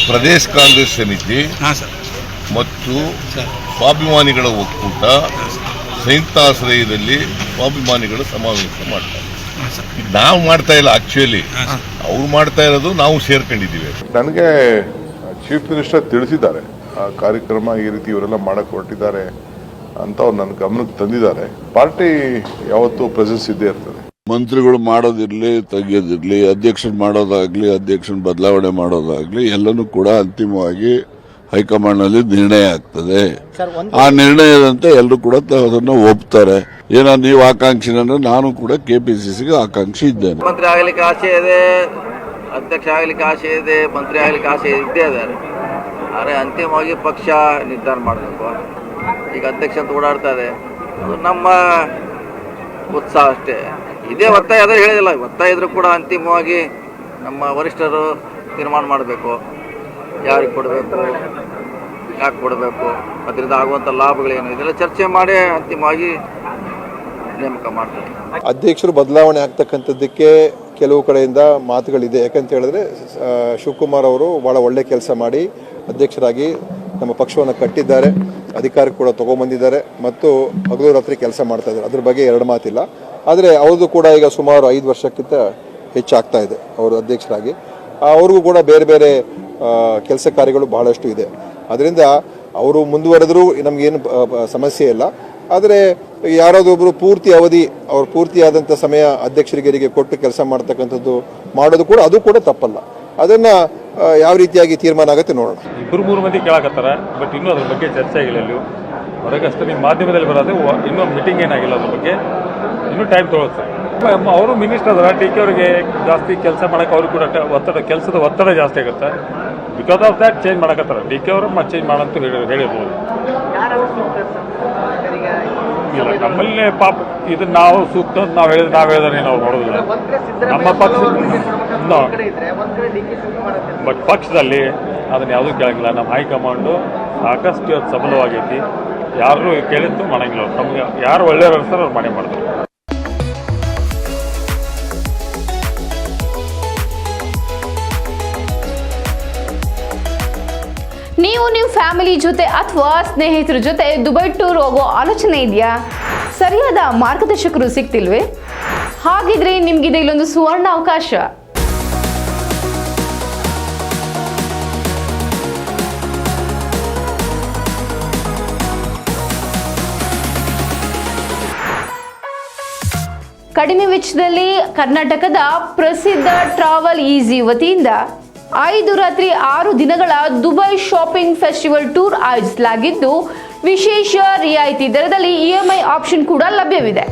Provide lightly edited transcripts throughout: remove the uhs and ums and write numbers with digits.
ಪ್ರದೇಶ ಕಾಂಗ್ರೆಸ್ ಸಮಿತಿ ಮತ್ತು ಸ್ವಾಭಿಮಾನಿಗಳ ಒಕ್ಕೂಟ ಸಂಯುಕ್ತಾಶ್ರಯದಲ್ಲಿ ಸ್ವಾಭಿಮಾನಿಗಳ ಸಮಾವೇಶ ಮಾಡ್ತಾರೆ. ನಾವು ಮಾಡ್ತಾ ಇಲ್ಲ, ಆಕ್ಚುಲಿ ಅವ್ರು ಮಾಡ್ತಾ ಇರೋದು, ನಾವು ಸೇರ್ಕೊಂಡಿದ್ದೀವಿ. ನನಗೆ ಚೀಫ್ ಮಿನಿಸ್ಟರ್ ತಿಳಿಸಿದ್ದಾರೆ ಆ ಕಾರ್ಯಕ್ರಮ ಈ ರೀತಿ ಇವರೆಲ್ಲ ಮಾಡಕ್ಕೆ ಹೊರಟಿದ್ದಾರೆ ಅಂತ ಅವ್ರು ನನ್ನ ಗಮನಕ್ಕೆ ತಂದಿದ್ದಾರೆ. ಪಾರ್ಟಿ ಯಾವತ್ತೂ ಪ್ರೆಸೆನ್ಸ್ ಇದ್ದೇ ಇರ್ತದೆ. ಮಂತ್ರಿಗಳು ಮಾಡೋದಿರ್ಲಿ ತೆಗಿಯೋದಿರ್ಲಿ, ಅಧ್ಯಕ್ಷನ್ ಮಾಡೋದಾಗ್ಲಿ ಅಧ್ಯಕ್ಷನ್ ಬದಲಾವಣೆ ಮಾಡೋದಾಗ್ಲಿ ಎಲ್ಲನೂ ಕೂಡ ಅಂತಿಮವಾಗಿ ಹೈಕಮಾಂಡ್ ನಲ್ಲಿ ನಿರ್ಣಯ ಆಗ್ತದೆ. ಆ ನಿರ್ಣಯದಂತೆ ಎಲ್ಲರೂ ಕೂಡ ಅದನ್ನು ಒಪ್ತಾರೆ. ಏನೋ ನೀವು ಆಕಾಂಕ್ಷಿನ, ನಾನು ಕೂಡ ಕೆಪಿಸಿಸಿಗೆ ಆಕಾಂಕ್ಷಿ ಇದ್ದೇನೆ. ಮಂತ್ರಿ ಆಗಲಿಕ್ಕೆ ಆಸೆ ಇದೆ, ಅಧ್ಯಕ್ಷ ಆಗಲಿಕ್ಕೆ ಆಸೆ ಇದೆ, ಮಂತ್ರಿ ಆಗಲಿಕ್ಕೆ ಆಸೆ ಇದ್ದೇ ಇದ್ದಾರೆ. ಆದರೆ ಅಂತಿಮವಾಗಿ ಪಕ್ಷ ನಿರ್ಧಾರ ಮಾಡಬೇಕು. ಈಗ ಅಧ್ಯಕ್ಷ ಅಂತ ಓಡಾಡ್ತಾ ಇದೆ, ಅದು ನಮ್ಮ ಉತ್ಸಾಹ ಅಷ್ಟೇ. ಇದೇ ಒತ್ತಾಯ ಅದೇ ಹೇಳಿದಿಲ್ಲ, ಒತ್ತಾಯ ಇದ್ರೂ ಕೂಡ ಅಂತಿಮವಾಗಿ ನಮ್ಮ ವರಿಷ್ಠರು ತೀರ್ಮಾನ ಮಾಡಬೇಕು. ಯಾರಿಗೆ ಕೊಡಬೇಕು, ಯಾಕೆ ಕೊಡಬೇಕು, ಅದರಿಂದ ಆಗುವಂಥ ಲಾಭಗಳೇನು, ಇದೆಲ್ಲ ಚರ್ಚೆ ಮಾಡಿ ಅಂತಿಮವಾಗಿ ನೇಮಕ ಮಾಡ್ತಾರೆ. ಅಧ್ಯಕ್ಷರು ಬದಲಾವಣೆ ಆಗ್ತಕ್ಕಂಥದ್ದಕ್ಕೆ ಕೆಲವು ಕಡೆಯಿಂದ ಮಾತುಗಳಿದೆ. ಯಾಕಂತ ಹೇಳಿದ್ರೆ ಶಿವಕುಮಾರ್ ಅವರು ಭಾಳ ಒಳ್ಳೆ ಕೆಲಸ ಮಾಡಿ ಅಧ್ಯಕ್ಷರಾಗಿ ನಮ್ಮ ಪಕ್ಷವನ್ನು ಕಟ್ಟಿದ್ದಾರೆ, ಅಧಿಕಾರ ಕೂಡ ತಗೊಂಡ್ಬಂದಿದ್ದಾರೆ ಮತ್ತು ಹಗಲು ರಾತ್ರಿ ಕೆಲಸ ಮಾಡ್ತಾ ಇದ್ದಾರೆ. ಅದ್ರ ಬಗ್ಗೆ ಎರಡು ಮಾತಿಲ್ಲ. ಆದರೆ ಅವ್ರದ್ದು ಕೂಡ ಈಗ ಸುಮಾರು 5 ವರ್ಷಕ್ಕಿಂತ ಹೆಚ್ಚಾಗ್ತಾ ಇದೆ ಅವರು ಅಧ್ಯಕ್ಷರಾಗಿ. ಅವ್ರಿಗೂ ಕೂಡ ಬೇರೆ ಬೇರೆ ಕೆಲಸ ಕಾರ್ಯಗಳು ಬಹಳಷ್ಟು ಇದೆ. ಅದರಿಂದ ಅವರು ಮುಂದುವರೆದರೂ ನಮಗೇನು ಸಮಸ್ಯೆ ಇಲ್ಲ. ಆದರೆ ಯಾರಾದೊಬ್ಬರು ಪೂರ್ತಿ ಅವಧಿ ಅವ್ರು ಪೂರ್ತಿಯಾದಂಥ ಸಮಯ ಅಧ್ಯಕ್ಷರಿಗೆ ಕೊಟ್ಟು ಕೆಲಸ ಮಾಡ್ತಕ್ಕಂಥದ್ದು ಮಾಡೋದು ಕೂಡ ಅದು ಕೂಡ ತಪ್ಪಲ್ಲ. ಅದನ್ನು ಯಾವ ರೀತಿಯಾಗಿ ತೀರ್ಮಾನ ಆಗುತ್ತೆ ನೋಡೋಣ. 2-3 ಮಂದಿ ಕೇಳಕತ್ತಾರ, ಬಟ್ ಇನ್ನೂ ಅದ್ರ ಬಗ್ಗೆ ಚರ್ಚೆ ಆಗಿಲ್ಲ. ಇಲ್ಲಿ ಹೊರಗಷ್ಟೇ ನಿಮ್ಮ ಮಾಧ್ಯಮದಲ್ಲಿ ಬರೋದು, ಇನ್ನೂ ಮೀಟಿಂಗ್ ಏನಾಗಿಲ್ಲ, ಅದ್ರ ಬಗ್ಗೆ ಇನ್ನೂ ಟೈಮ್ ತೊಗೊಳುತ್ತೆ. ಅವರು ಮಿನಿಸ್ಟರ್ ಅದರ ಟಿಕೆ ಅವರಿಗೆ ಜಾಸ್ತಿ ಕೆಲಸ ಮಾಡೋಕೆ ಅವ್ರಿಗೆ ಕೂಡ ಒತ್ತಡ, ಕೆಲಸದ ಒತ್ತಡ ಜಾಸ್ತಿ ಆಗುತ್ತೆ. ಬಿಕಾಸ್ ಆಫ್ ದ್ಯಾಟ್ ಚೇಂಜ್ ಮಾಡಕತ್ತಾರ. ಟಿಕೆ ಅವರು ಮತ್ತೆ ಚೇಂಜ್ ಮಾಡಂತೂ ಹೇಳಿರ್ಬೋದು. ಇಲ್ಲ, ನಮ್ಮಲ್ಲಿ ಪಾಪ ಇದು ನಾವು ಸೂಕ್ತ ನಾವು ಹೇಳಿದ್ರೆ ನಾವು ನೋಡೋದಿಲ್ಲ. ನಮ್ಮ ಪಕ್ಷ ಬಟ್ ಪಕ್ಷದಲ್ಲಿ ಅದನ್ನ ಯಾವುದೂ ಕೇಳಂಗಿಲ್ಲ. ನಮ್ಮ ಹೈಕಮಾಂಡು ಸಾಕಷ್ಟು ಇವತ್ತು ಸಬಲವಾಗೈತಿ. ಯಾರು ಕೇಳಿದ್ದು ಮಾಡಂಗಿಲ್ಲ. ನಮ್ಗೆ ಯಾರು ಒಳ್ಳೆಯವ್ರು ಅನ್ಸ್ತಾರೋ ಅವ್ರು ಮಾಡೇ ಮಾಡ್ತಾರೆ. ನೀವು ನಿಮ್ಮ ಫ್ಯಾಮಿಲಿ ಜೊತೆ ಅಥವಾ ಸ್ನೇಹಿತರ ಜೊತೆ ದುಬೈ ಟೂರ್ ಹೋಗೋ ಆಲೋಚನೆ ಇದೆಯಾ? ಸರಿಯಾದ ಮಾರ್ಗದರ್ಶಕರು ಸಿಗ್ತಿಲ್ವೇ? ಹಾಗಿದ್ರೆ ನಿಮ್ಗಿದೆ ಇಲ್ಲೊಂದು ಸುವರ್ಣ ಅವಕಾಶ. ಕಡಿಮೆ ವೆಚ್ಚದಲ್ಲಿ ಕರ್ನಾಟಕದ ಪ್ರಸಿದ್ಧ ಟ್ರಾವೆಲ್ ಈಸಿ ವತಿಯಿಂದ 5 ರಾತ್ರಿ 6 ದಿನಗಳ ದುಬೈ ಶಾಪಿಂಗ್ ಫೆಸ್ಟಿವಲ್ ಟೂರ್ ಆಯೋಜಿಸಲಾಗಿದ್ದು, ವಿಶೇಷ ರಿಯಾಯಿತಿ ದರದಲ್ಲಿ EMI ಆಪ್ಷನ್ ಕೂಡ ಲಭ್ಯವಿದೆ.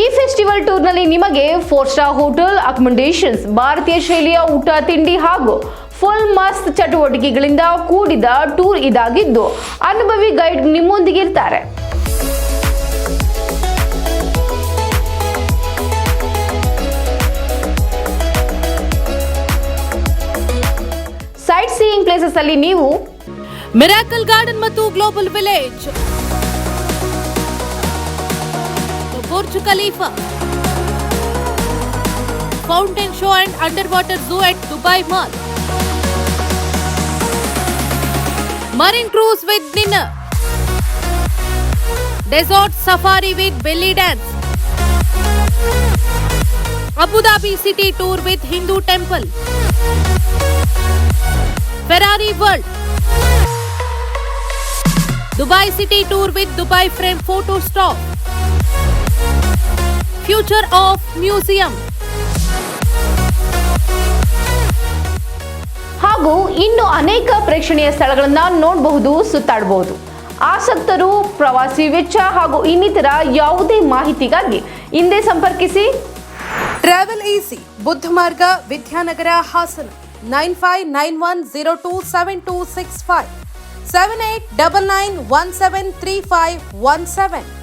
ಈ ಫೆಸ್ಟಿವಲ್ ಟೂರ್ನಲ್ಲಿ ನಿಮಗೆ 4 ಸ್ಟಾರ್ ಹೋಟೆಲ್ ಅಕಾಮಡೇಷನ್ಸ್, ಭಾರತೀಯ ಶೈಲಿಯ ಊಟ ತಿಂಡಿ ಹಾಗೂ ಫುಲ್ ಮಸ್ತ್ ಚಟುವಟಿಕೆಗಳಿಂದ ಕೂಡಿದ ಟೂರ್ ಇದಾಗಿದ್ದು, ಅನುಭವಿ ಗೈಡ್ ನಿಮ್ಮೊಂದಿಗೆ ಇರ್ತಾರೆ. ಸೈಟ್ ಸೀಯಿಂಗ್ ಪ್ಲೇಸಸ್ ಅಲ್ಲಿ ನೀವು ಮಿರಾಕಲ್ ಗಾರ್ಡನ್ ಮತ್ತು global village, Burj Khalifa, fountain show and under water zoo at Dubai Mall, marine cruise with dinner, desert safari with belly dance, Abu Dhabi city tour with Hindu temple, Ferrari World, Dubai city tour with Dubai frame photo stop, future of museum ಹಾಗೂ ಇನ್ನು ಅನೇಕ ಪ್ರೇಕ್ಷಣೀಯ ಸ್ಥಳಗಳನ್ನು ನೋಡಬಹುದು, ಸುತ್ತಾಡಬಹುದು. ಆಸಕ್ತರು ಪ್ರವಾಸಿ ವೆಚ್ಚ ಹಾಗೂ ಇನ್ನಿತರ ಯಾವುದೇ ಮಾಹಿತಿಗಾಗಿ ಹಿಂದೆ ಸಂಪರ್ಕಿಸಿ. ಟ್ರಾವೆಲ್ ಈಸಿ, ಬುದ್ಧ ಮಾರ್ಗ, ವಿದ್ಯಾನಗರ, ಹಾಸನ. 9591027265 7899173517.